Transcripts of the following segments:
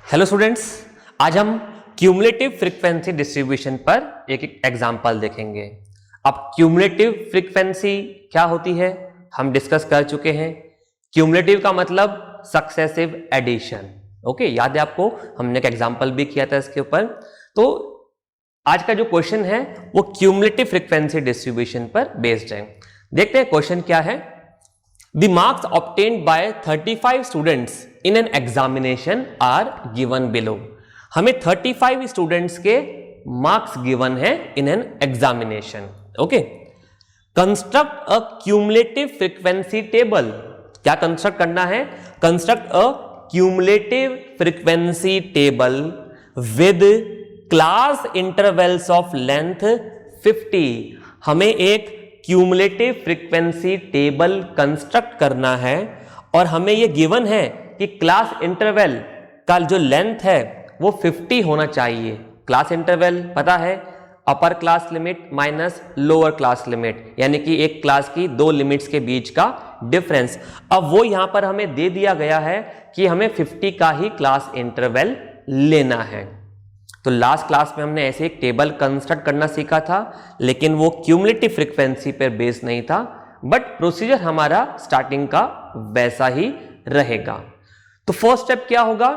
Hello students, आज हम cumulative frequency distribution पर एक एग्जांपल देखेंगे। अब क्यूमुलेटिव फ्रीक्वेंसी क्या होती है हम डिस्कस कर चुके हैं। क्यूमुलेटिव का मतलब सक्सेसिव एडिशन। ओके, याद है आपको, हमने एक एग्जांपल भी किया था इसके ऊपर। तो आज का जो क्वेश्चन है वो क्यूमुलेटिव फ्रीक्वेंसी डिस्ट्रीब्यूशन पर बेस्ड है। देखते हैं क्वेश्चन क्या है। The marks obtained by 35 students in an examination are given below. हमें 35 स्टूडेंट्स के मार्क्स गिवन है in an examination. Okay, construct a cumulative frequency table. क्या कंस्ट्रक्ट करना है? Construct a cumulative frequency table with class intervals of length 50। हमें एक cumulative frequency table construct करना है और हमें यह गिवन है कि क्लास इंटरवल का जो लेंथ है वो 50 होना चाहिए। क्लास इंटरवल पता है, upper class limit minus lower class limit, यानी कि एक क्लास की दो लिमिट्स के बीच का डिफरेंस। अब वो यहां पर हमें दे दिया गया है कि हमें 50 का ही क्लास इंटरवल लेना है। तो लास्ट क्लास में हमने ऐसे एक टेबल कंस्ट्रक्ट करना सीखा था, लेकिन वो क्यूमुलेटिव फ्रीक्वेंसी पर बेस्ड नहीं था, बट प्रोसीजर हमारा स्टार्टिंग का वैसा ही रहेगा। तो फर्स्ट स्टेप क्या होगा,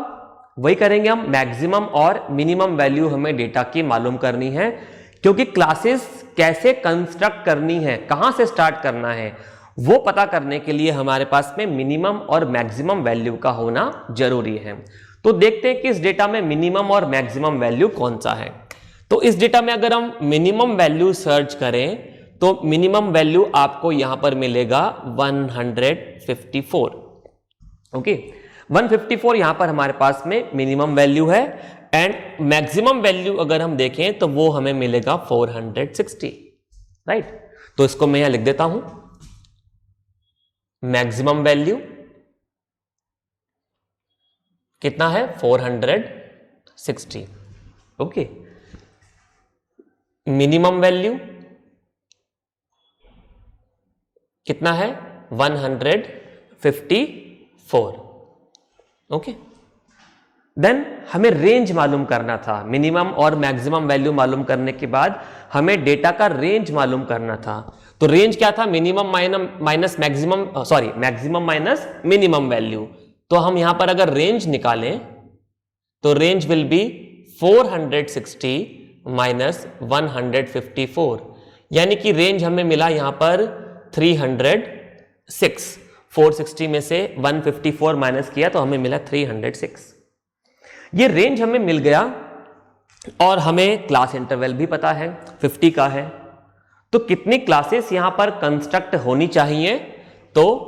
वही करेंगे हम। मैक्सिमम और मिनिमम वैल्यू हमें डेटा की मालूम करनी है, क्योंकि क्लासेस कैसे कंस्ट्रक्ट करनी है, कहां से स्टार्ट करना है, वो पता करने के लिए हमारे पास में मिनिमम और मैक्सिमम वैल्यू का होना जरूरी है। तो देखते हैं कि इस डेटा में मिनिमम और मैक्सिमम वैल्यू कौन सा है। तो इस डेटा में अगर हम मिनिमम वैल्यू सर्च करें तो मिनिमम वैल्यू आपको यहां पर मिलेगा 154। ओके, 154 यहां पर हमारे पास में मिनिमम वैल्यू है। एंड मैक्सिमम वैल्यू अगर हम देखें तो वो हमें मिलेगा 460। राइट, तो इसको मैं यहां लिख देता हूं। मैक्सिमम वैल्यू कितना है? 460। ओके, मिनिमम वैल्यू कितना है? 154। ओके, देन हमें रेंज मालूम करना था। मिनिमम और मैक्सिमम वैल्यू मालूम करने के बाद हमें डेटा का रेंज मालूम करना था। तो रेंज क्या था? Minimum minus maximum, sorry, maximum minus minimum value. तो हम यहां पर अगर रेंज निकालें तो रेंज विल बी 460 माइनस 154, यानी कि रेंज हमें मिला यहां पर 306। 460 में से 154 माइनस किया तो हमें मिला 306। ये रेंज हमें मिल गया और हमें क्लास इंटरवल भी पता है 50 का है। तो कितनी क्लासेस यहां पर कंस्ट्रक्ट होनी चाहिए? तो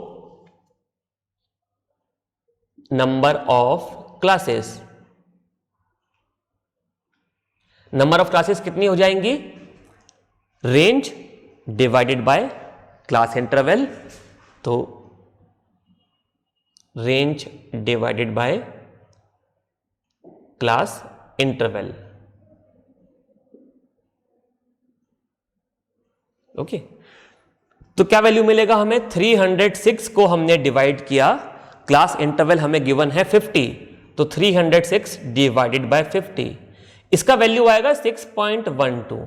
number of classes, number of classes कितनी हो जाएंगी? Range divided by class interval. तो range divided by class interval. Okay, तो क्या वैल्यू मिलेगा हमें? 306 को हमने डिवाइड किया, क्लास इंटरवल हमें गिवन है 50, तो 306 डिवाइडेड बाय 50, इसका वैल्यू आएगा 6.12।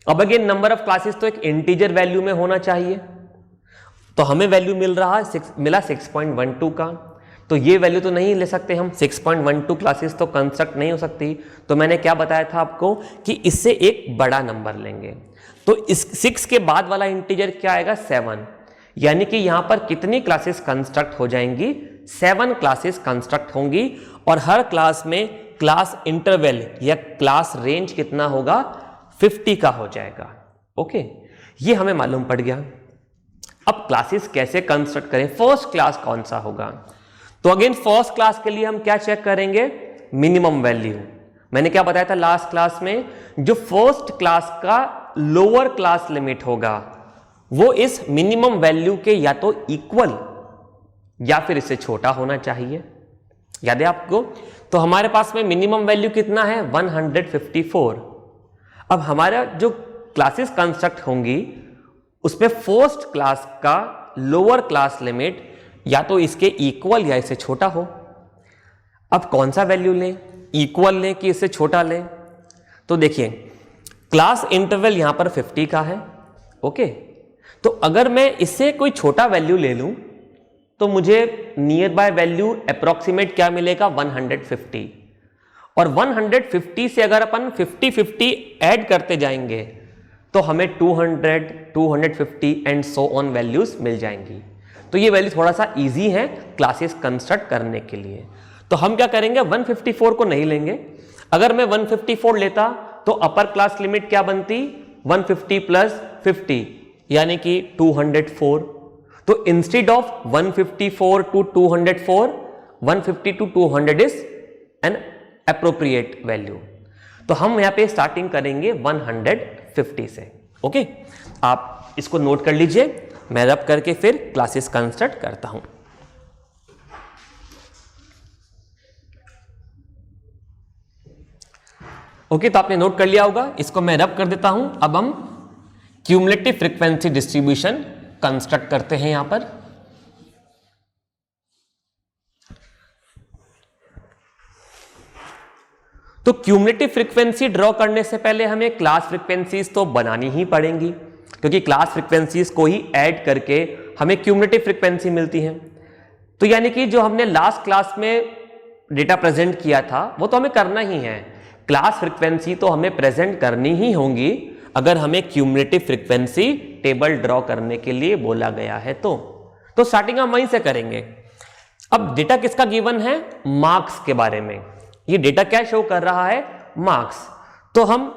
अब अगेन नंबर ऑफ क्लासेस तो एक इंटीजर वैल्यू में होना चाहिए, तो हमें वैल्यू मिल रहा है मिला 6.12 का। तो ये वैल्यू तो नहीं ले सकते हम, 6.12 क्लासेस तो कंस्ट्रक्ट नहीं हो सकती। तो मैंने क्या बताया था आपको कि इससे एक बड़ा नंबर लेंगे। तो इस 6 के बाद वाला इंटीजर क्या आएगा? 7, यानी कि यहां पर कितनी क्लासेस कंस्ट्रक्ट हो जाएंगी? 7 क्लासेस कंस्ट्रक्ट होंगी। और हर क्लास में क्लास इंटरवल या क्लास रेंज कितना होगा? 50 का हो जाएगा। ओके, ये हमें मालूम पड़ गया। अब क्लासेस कैसे कंस्ट्रक्ट करें? फर्स्ट क्लास कौन सा होगा? तो अगेन फर्स्ट क्लास के लिए हम क्या चेक करेंगे? Minimum value. मैंने क्या बताया था लास्ट क्लास में? जो फर्स्ट क्लास का लोअर क्लास लिमिट होगा वो इस मिनिमम वैल्यू के या तो इक्वल या फिर इससे छोटा होना चाहिए। याद है आपको? तो हमारे पास में मिनिमम वैल्यू कितना है? 154। अब हमारा जो क्लासेस कंस्ट्रक्ट होंगी उसमें फर्स्ट क्लास का लोअर क्लास लिमिट या तो इसके इक्वल या इससे छोटा हो। अब कौन सा वैल्यू लें, इक्वल लें कि इससे छोटा लें? तो देखिए क्लास इंटरवल यहां पर 50 का है, ओके। तो अगर मैं इससे कोई छोटा वैल्यू ले लूं तो मुझे नियर बाय वैल्यू अप्रोक्सीमेट क्या मिलेगा, 150। और 150 से अगर अपन 50-50 ऐड करते जाएंगे तो हमें 200, 250 एंड सो ऑन वैल्यूज मिल जाएंगी। तो ये वैल्यू थोड़ा सा इजी है क्लासेस कंस्ट्रक्ट करने के लिए। तो हम क्या करेंगे, 154 को नहीं लेंगे। अगर मैं 154 लेता तो अपर क्लास लिमिट क्या बनती, 150 प्लस 50 यानी कि 204। तो instead of 154 to 204, 150 to 200 is an appropriate value. तो हम यहां पे स्टार्टिंग करेंगे 150 से, ओके। आप इसको नोट कर लीजिए, मैं रब करके फिर क्लासेस कंस्ट्रक्ट करता हूं। ओके, तो आपने नोट कर लिया होगा, इसको मैं रब कर देता हूं। अब हम क्यूमुलेटिव फ्रीक्वेंसी डिस्ट्रीब्यूशन कंस्ट्रक्ट करते हैं यहां पर। तो क्यूमुलेटिव फ्रीक्वेंसी ड्रॉ करने से पहले हमें क्लास फ्रीक्वेंसीज तो बनानी ही पड़ेंगी, क्योंकि क्लास फ्रीक्वेंसीज को ही ऐड करके हमें क्यूमुलेटिव फ्रीक्वेंसी मिलती है। तो यानी कि जो हमने लास्ट क्लास में डेटा प्रेजेंट किया था वो तो हमें करना ही है। क्लास फ्रीक्वेंसी तो हमें प्रेजेंट करनी ही होंगी अगर हमें क्यूमुलेटिव फ्रीक्वेंसी टेबल ड्रॉ करने के लिए बोला गया है। तो स्टार्टिंग हम वहीं से करेंगे। अब डेटा किसका गिवन है, मार्क्स के बारे में। ये डेटा क्या शो कर रहा है, मार्क्स। तो हम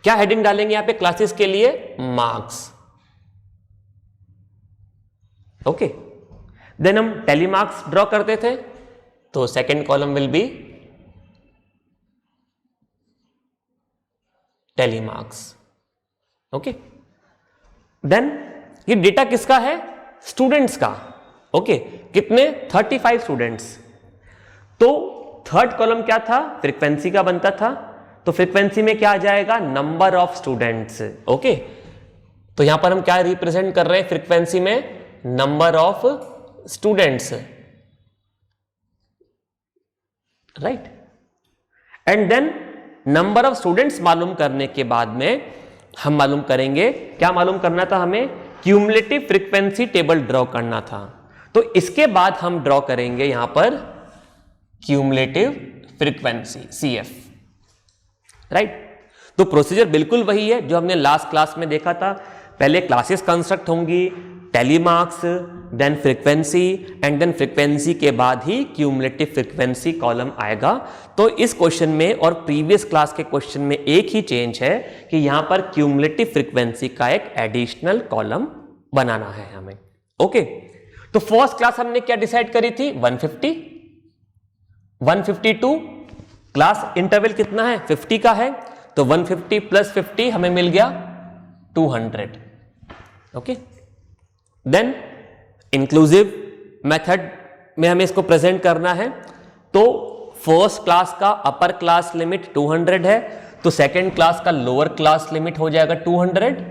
क्या हेडिंग डालेंगे यहां पे क्लासेस के लिए, मार्क्स, ओके। देन हम टेली मार्क्स ड्रॉ करते थे, तो second column will be tally marks, okay. Then ये डेटा किसका है, स्टूडेंट्स का, ओके। कितने, 35 स्टूडेंट्स। तो थर्ड कॉलम क्या था, फ्रीक्वेंसी का बनता था। तो फ्रीक्वेंसी में क्या आ जाएगा, नंबर ऑफ स्टूडेंट्स, ओके। तो यहां पर हम क्या रिप्रेजेंट कर रहे हैं फ्रीक्वेंसी में, number of students, right. And then number of students मालूम करने के बाद में हम मालूम करेंगे, क्या मालूम करना था हमें, क्यूमुलेटिव फ्रीक्वेंसी टेबल ड्रॉ करना था। तो इसके बाद हम ड्रॉ करेंगे यहां पर क्यूमुलेटिव फ्रीक्वेंसी, CF, राइट। तो प्रोसीजर बिल्कुल वही है जो हमने लास्ट क्लास में देखा था। पहले क्लासेस कंस्ट्रक्ट होंगी, tally marks, then frequency, and then frequency के बाद ही क्यूमुलेटिव फ्रीक्वेंसी कॉलम आएगा। तो इस क्वेश्चन में और प्रीवियस क्लास के क्वेश्चन में एक ही चेंज है कि यहां पर क्यूमुलेटिव फ्रीक्वेंसी का एक एडिशनल कॉलम बनाना है हमें, ओके। तो फर्स्ट क्लास हमने क्या डिसाइड करी थी, 150, 152, क्लास इंटरवल कितना है, 50 का है। तो 150 प्लस 50 हमें मिल गया 200, ओके। देन इंक्लूसिव मेथड में हमें इसको प्रेजेंट करना है। तो फर्स्ट क्लास का अपर क्लास लिमिट 200 है, तो सेकंड क्लास का लोअर क्लास लिमिट हो जाएगा 200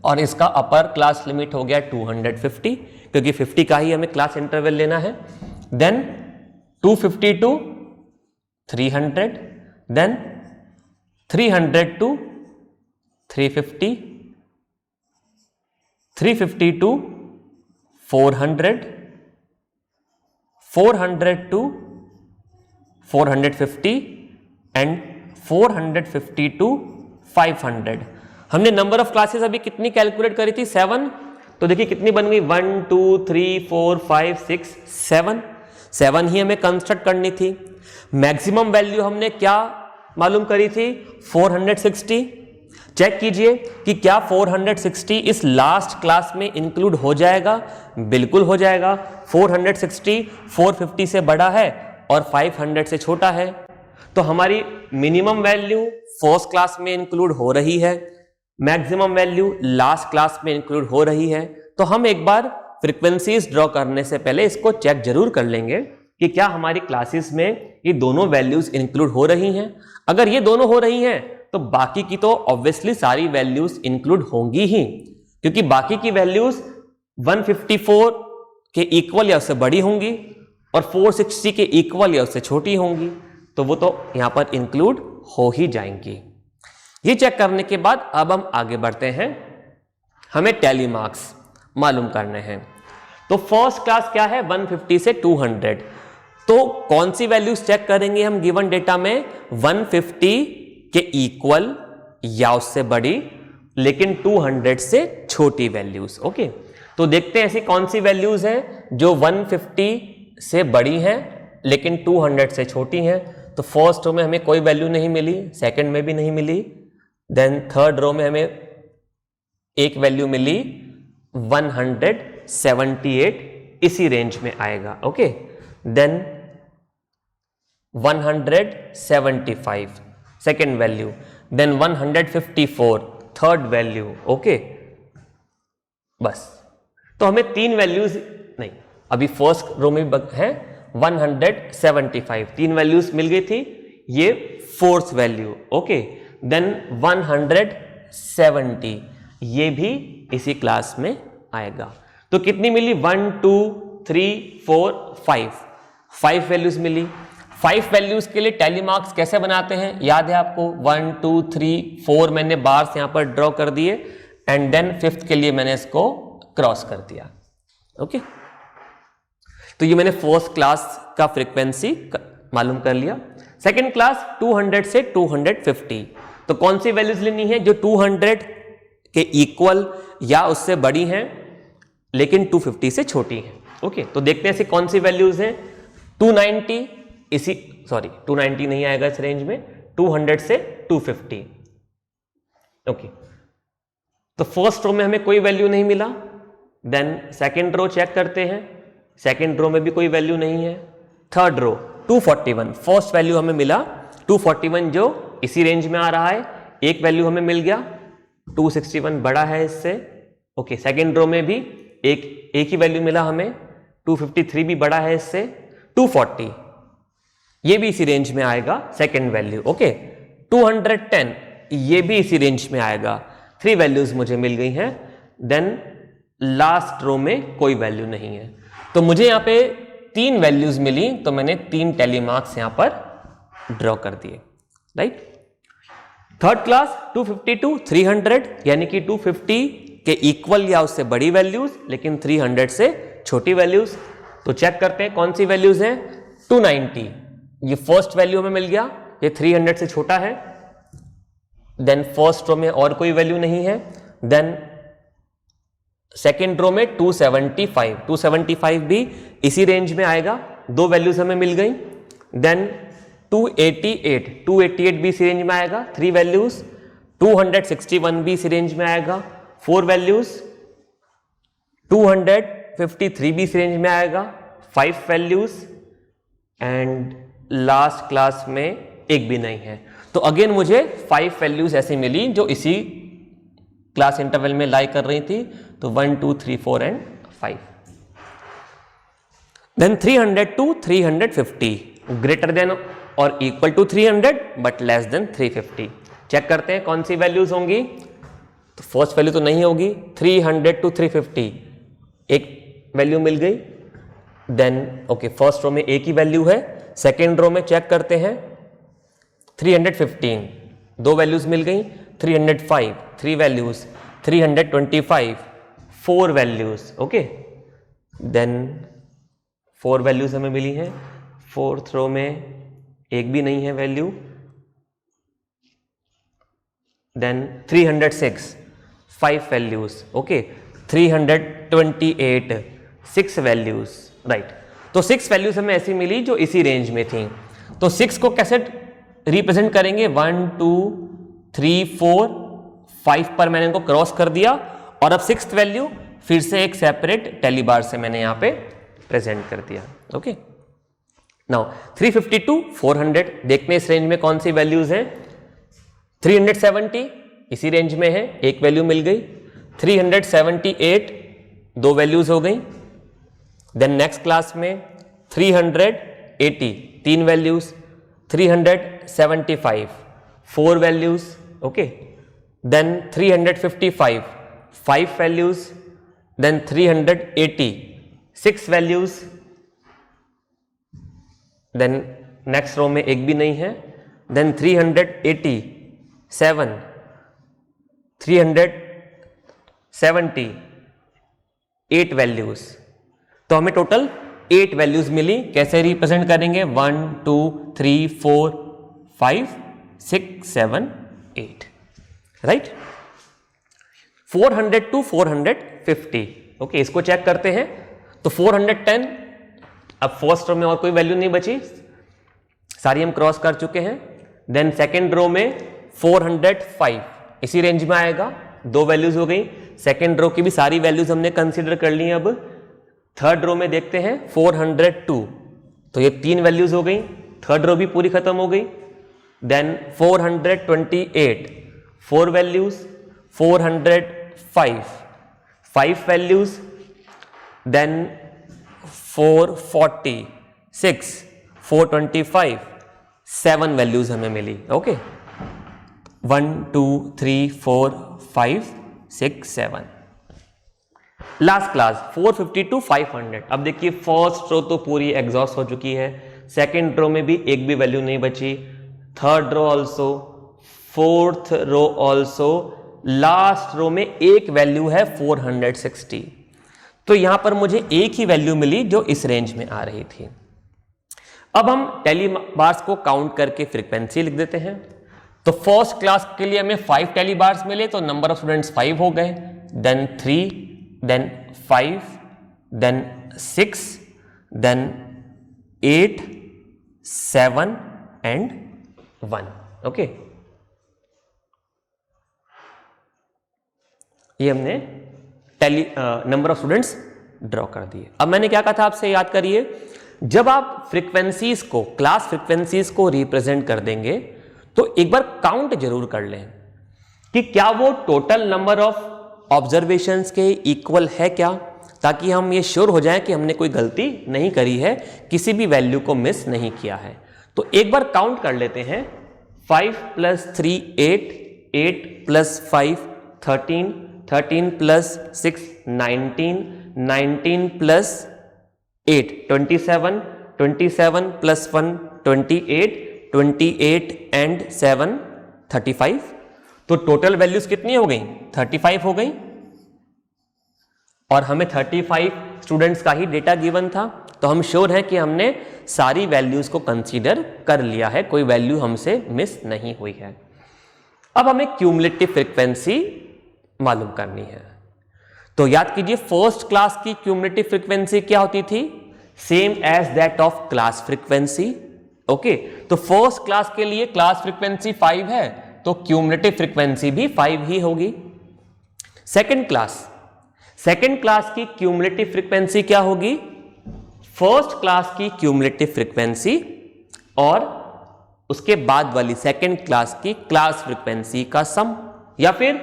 और इसका अपर क्लास लिमिट हो गया 250, क्योंकि 50 का ही हमें क्लास इंटरवल लेना है। Then 250 to 300, then 300 to 350, 350 to 400, 400 to 450 and 450 to 500। हमने नंबर ऑफ क्लासेस अभी कितनी कैलकुलेट करी थी, 7। तो देखिए कितनी बन गई, 1 2 3 4 5 6 7, 7 ही हमें कंस्ट्रक्ट करनी थी। मैक्सिमम वैल्यू हमने क्या मालूम करी थी, 460। चेक कीजिए कि क्या 460 इस लास्ट क्लास में इंक्लूड हो जाएगा, बिल्कुल हो जाएगा। 460 450 से बड़ा है और 500 से छोटा है, तो हमारी मिनिमम वैल्यू फर्स्ट क्लास में इंक्लूड हो रही है, मैक्सिमम वैल्यू लास्ट क्लास में इंक्लूड हो रही है। तो हम एक बार फ्रीक्वेंसीज ड्रॉ करने से पहले इसको चेक जरूर कर लेंगे कि क्या हमारी क्लासेस में ये दोनों वैल्यूज इंक्लूड हो रही हैं। अगर ये दोनों हो रही हैं तो बाकी की तो ऑब्वियसली सारी वैल्यूज इंक्लूड होंगी ही, क्योंकि बाकी की वैल्यूज 154 के इक्वल या उससे बड़ी होंगी। और 460 के इक्वल या उससे छोटी होंगी तो वो तो यहां पर इंक्लूड हो ही जाएंगी। ये चेक करने के बाद अब हम आगे बढ़ते हैं, हमें टैली मार्क्स मालूम करने हैं। तो फर्स्ट क्लास क्या है 150 से 200, तो कौन सी वैल्यूज चेक करेंगे हम गिवन डेटा में 150 के इक्वल या उससे बड़ी लेकिन 200 से छोटी वैल्यूज। ओके, तो देखते हैं ऐसी कौन सी वैल्यूज हैं जो 150 से बड़ी हैं लेकिन 200 से छोटी हैं। तो फर्स्ट रो में हमें कोई वैल्यू नहीं मिली, सेकंड में भी नहीं मिली, देन थर्ड रो में हमें एक वैल्यू मिली 178, इसी रेंज में आएगा। Okay, then 175 second value, then 154 third value. Okay, बस तो हमें तीन वैल्यूज नहीं, अभी फर्स्ट रो में है 175, तीन वैल्यूज मिल गई थी, ये फोर्थ वैल्यू। ओके, देन 170, ये भी इसी क्लास में आएगा। तो कितनी मिली 1 2 3 4 5 वैल्यूज मिली। 5 वैल्यूज के लिए टैली मार्क्स कैसे बनाते हैं याद है आपको, 1 2 3 4 मैंने बार्स यहां पर ड्रॉ कर दिए एंड देन फिफ्थ के लिए मैंने इसको क्रॉस कर दिया। ओके, तो ये मैंने फर्स्ट क्लास का फ्रीक्वेंसी मालूम कर लिया। सेकेंड क्लास 200 से 250, तो कौन सी वैल्यूज लेनी है जो 200 के इक्वल या उससे बड़ी हैं लेकिन 250 से छोटी हैं। ओके, तो देखते हैं ऐसी कौन सी वैल्यूज हैं। 290 290 नहीं आएगा इस रेंज में, 200 से 250। ओके, तो फर्स्ट रो में हमें कोई वैल्यू नहीं मिला, देन सेकेंड रो चेक करते हैं, सेकेंड रो में भी कोई वैल्यू नहीं है। थर्ड रो 241, फर्स्ट वैल्यू हमें मिला 241 जो इसी रेंज में आ रहा है, एक वैल्यू हमें मिल गया 261 बड़ा है इससे। ओके, सेकेंड रो में भी एक ही वैल्यू मिला हमें, 253 भी बड़ा है इससे, 240 ये भी इसी रेंज में आएगा सेकेंड वैल्यू। ओके, 210 ये भी इसी रेंज में आएगा, 3 वैल्यूज मुझे मिल गई हैं। देन लास्ट रो में कोई वैल्यू नहीं है, तो मुझे यहां पे 3 वैल्यूज मिली, तो मैंने 3 टैली मार्क्स यहां पर ड्रॉ कर दिए। राइट, थर्ड क्लास 252 300, यानी कि 250 के इक्वल या उससे बड़ी वैल्यूज लेकिन 300 से छोटी वैल्यूज। तो चेक करते हैं कौन सी वैल्यूज हैं। 290 ये फर्स्ट वैल्यू में मिल गया, ये 300 से छोटा है। देन फर्स्ट रो में और कोई वैल्यू नहीं है। देन सेकेंड रो में 275 भी इसी रेंज में आएगा, 2 वैल्यूज हमें मिल गई। देन 288 भी इसी रेंज में आएगा, 3 वैल्यूज। 261 भी इसी रेंज में आएगा, 4 वैल्यूज। 253 भी इसी रेंज में आएगा, 5 वैल्यूज। एंड लास्ट क्लास में एक भी नहीं है। तो अगेन मुझे 5 वैल्यूज ऐसी मिली जो इसी क्लास इंटरवल में लाई कर रही थी, तो 1 2 3 4 and 5। Then 300 to 350, greater than और equal to 300 but less than 350। Check करते हैं कौन सी वैल्यूज होंगी। तो फर्स्ट वैल्यू तो नहीं होगी, 300 to 350 एक वैल्यू मिल गई। देन ओके, फर्स्ट रो में एक ही वैल्यू है। सेकेंड रो में चेक करते हैं 315, 2 वैल्यूज मिल गई। 305 3 values. 325 4 values. Okay, then 4 values हमें मिली हैं। फोर्थ रो में एक भी नहीं है value. Then 306 5 values. Okay, 328 6 values. Right, तो 6 वैल्यूज हमें ऐसी मिली जो इसी रेंज में थी। तो 6 को कैसे रिप्रेजेंट करेंगे, 1 2 3 4 5 पर मैंने इनको क्रॉस कर दिया और अब 6th वैल्यू फिर से एक सेपरेट टैली बार से मैंने यहां पे प्रेजेंट कर दिया। ओके, नाउ 352 400, देखते हैं इस रेंज में कौन सी वैल्यूज हैं। 370 इसी रेंज में है, एक वैल्यू मिल गई। 378 2 वैल्यूज हो गई। देन नेक्स्ट क्लास में 380 3 values. 375 4 values. Okay, then 355 5 values. Then 380 6 values. Then next row में एक भी नहीं है, देन 387, 370, 8 वैल्यूज। तो हमें टोटल 8 वैल्यूज मिली। कैसे रिप्रेजेंट करेंगे? 1 2 3 4 5 6 7 8, राइट। 400 to 450। ओके, इसको चेक करते हैं। तो 410, अब फर्स्ट रो में और कोई वैल्यू नहीं बची, सारी हम क्रॉस कर चुके हैं। देन सेकेंड रो में 405, इसी रेंज में आएगा, 2 वैल्यूज हो गई। सेकेंड रो की भी सारी वैल्यूज हमने कंसीडर कर ली। अब थर्ड रो में देखते हैं 402, तो ये 3 वैल्यूज हो गई, थर्ड रो भी पूरी खत्म हो गई। Then 428, 4 values, 405, 5 values, then 446, 425, 7 values हमें मिली। ओके, 1 2 3 4 5 6 7। Last class 450 to 500। अब देखिए फर्स्ट रो तो पूरी एग्जॉस्ट हो चुकी है, सेकेंड रो में भी एक भी वैल्यू नहीं बची, third row also, fourth row also, last row में एक वैल्यू है 460। तो यहां पर मुझे एक ही वैल्यू मिली जो इस रेंज में आ रही थी। अब हम टेली बार्स को काउंट करके फ्रीक्वेंसी लिख देते हैं। तो फर्स्ट क्लास के लिए हमें 5 टेली बार्स मिले, तो नंबर ऑफ स्टूडेंट्स 5 हो गए, then 3, then 5, then 6, then 8, 7 and 1। Okay, ये हमने नंबर ऑफ स्टूडेंट्स ड्रॉ कर दिए। अब मैंने क्या कहा था आपसे, याद करिए, जब आप फ्रीक्वेंसीज को, क्लास फ्रीक्वेंसीज को रिप्रेजेंट कर देंगे तो एक बार काउंट जरूर कर लें कि क्या वो टोटल नंबर ऑफ ऑब्जर्वेशंस के इक्वल है क्या, ताकि हम ये श्योर हो जाएं कि हमने कोई गलती नहीं करी है, किसी भी वैल्यू को मिस नहीं किया है। तो एक बार काउंट कर लेते हैं। 5 + 3 8, 8 + 5 13, 13 + 6 19, 19 + 8 27, 27 + 1 28, 28 एंड 7 35। तो टोटल वैल्यूज कितनी हो गई? 35 हो गई। और हमें 35 स्टूडेंट्स का ही डेटा गिवन था, तो हम श्योर हैं कि हमने सारी वैल्यूज को कंसीडर कर लिया है, कोई वैल्यू हमसे मिस नहीं हुई है। अब हमें क्यूमुलेटिव फ्रीक्वेंसी मालूम करनी है। तो याद कीजिए, फर्स्ट क्लास की क्यूमुलेटिव फ्रीक्वेंसी क्या होती थी? Same as that of class frequency. Okay, तो फर्स्ट क्लास के लिए क्लास फ्रीक्वेंसी 5 है, तो क्यूमुलेटिव फ्रीक्वेंसी भी 5 ही होगी। सेकेंड क्लास की क्यूमुलेटिव फ्रीक्वेंसी क्या होगी? फर्स्ट क्लास की क्यूमुलेटिव फ्रीक्वेंसी और उसके बाद वाली सेकेंड क्लास की क्लास फ्रीक्वेंसी का सम, या फिर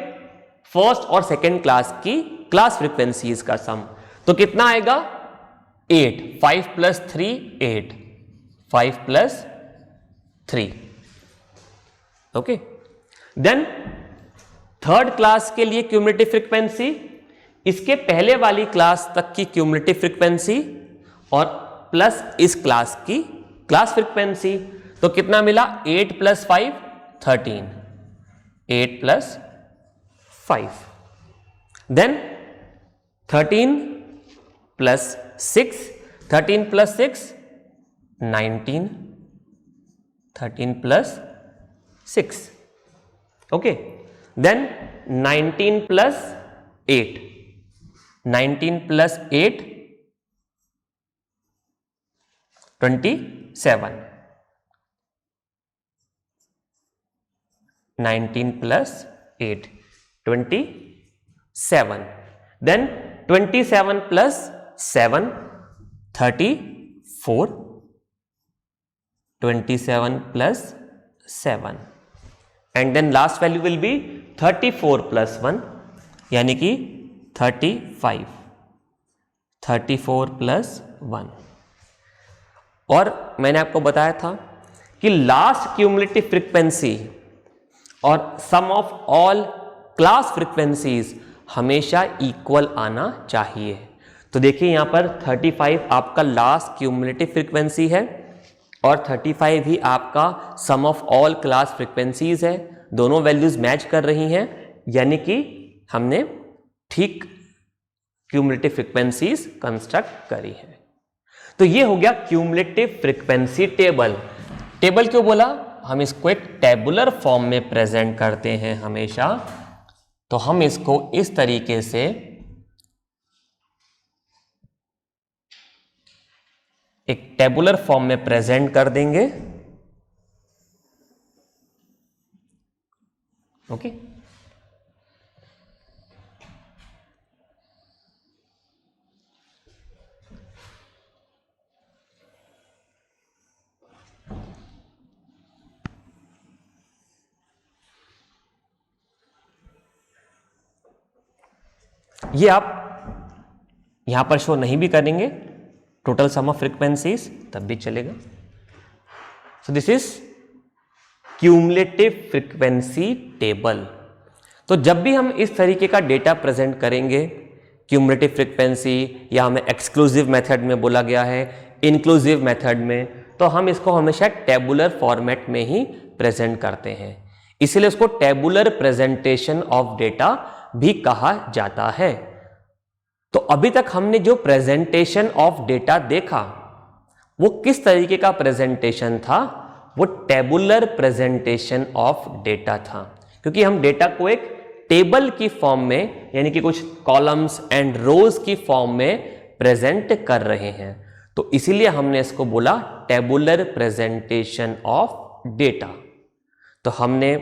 फर्स्ट और सेकेंड क्लास की क्लास फ्रीक्वेंसीज का सम। तो कितना आएगा? 8, 5 + 3 8, 5 + 3। ओके, देन थर्ड क्लास के लिए क्यूमुलेटिव फ्रीक्वेंसी, इसके पहले वाली क्लास तक की क्यूमुलेटिव फ्रीक्वेंसी और प्लस इस क्लास की क्लास फ्रीक्वेंसी। तो कितना मिला? 8 + 5 13, 8 + 5, then 13 + 6, 13 + 6 19, 13 + 6। Okay, then 19 + 8, 19 + 8 27, 19 + 8 27, then 27 + 7 34, 27 + 7, and then last value will be 34 + 1, यानी कि 35, 34 + 1। और मैंने आपको बताया था कि लास्ट क्यूमुलेटिव फ्रीक्वेंसी और सम ऑफ ऑल क्लास फ्रीक्वेंसीज हमेशा इक्वल आना चाहिए। तो देखिए यहां पर 35 आपका लास्ट क्यूमुलेटिव फ्रीक्वेंसी है, और 35 ही आपका सम ऑफ ऑल क्लास फ्रीक्वेंसीज है। दोनों वैल्यूज मैच कर रही हैं, यानी कि हमने ठीक क्यूमुलेटिव फ्रीक्वेंसीज कंस्ट्रक्ट करी है। तो ये हो गया क्यूमुलेटिव फ्रीक्वेंसी टेबल। टेबल क्यों बोला? हम इसको एक टेबुलर फॉर्म में प्रेजेंट करते हैं हमेशा, तो हम इसको इस तरीके से एक टेबुलर फॉर्म में प्रेजेंट कर देंगे। ओके, ये आप यहां पर शो नहीं भी करेंगे टोटल सम ऑफ फ्रीक्वेंसीज, तब भी चलेगा। So this is cumulative frequency table. तो जब भी हम इस तरीके का डेटा प्रेजेंट करेंगे क्यूमुलेटिव फ्रीक्वेंसी, या हमें एक्सक्लूसिव मेथड में बोला गया है, इंक्लूसिव मेथड में, तो हम इसको हमेशा टेबुलर फॉर्मेट में ही प्रेजेंट करते हैं। इसलिए उसको टेबुलर प्रेजेंटेशन ऑफ डेटा भी कहा जाता है। तो अभी तक हमने जो प्रेजेंटेशन ऑफ डेटा देखा वो किस तरीके का प्रेजेंटेशन था? वो टेबुलर प्रेजेंटेशन ऑफ डेटा था, क्योंकि हम डेटा को एक टेबल की फॉर्म में, यानी कि कुछ कॉलम्स एंड रोज की फॉर्म में प्रेजेंट कर रहे हैं। तो इसीलिए हमने इसको बोला टेबुलर प्रेजेंटेशन ऑफ डेटा। तो हमने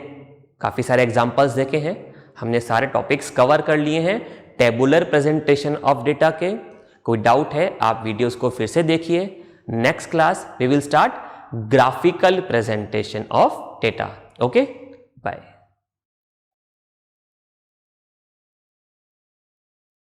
काफी सारे एग्जांपल्स देखे हैं, हमने सारे टॉपिक्स कवर कर लिए हैं टेबुलर प्रेजेंटेशन ऑफ डेटा के। कोई डाउट है आप वीडियोस को फिर से देखिए। Next class we will start graphical presentation of data. Okay, bye.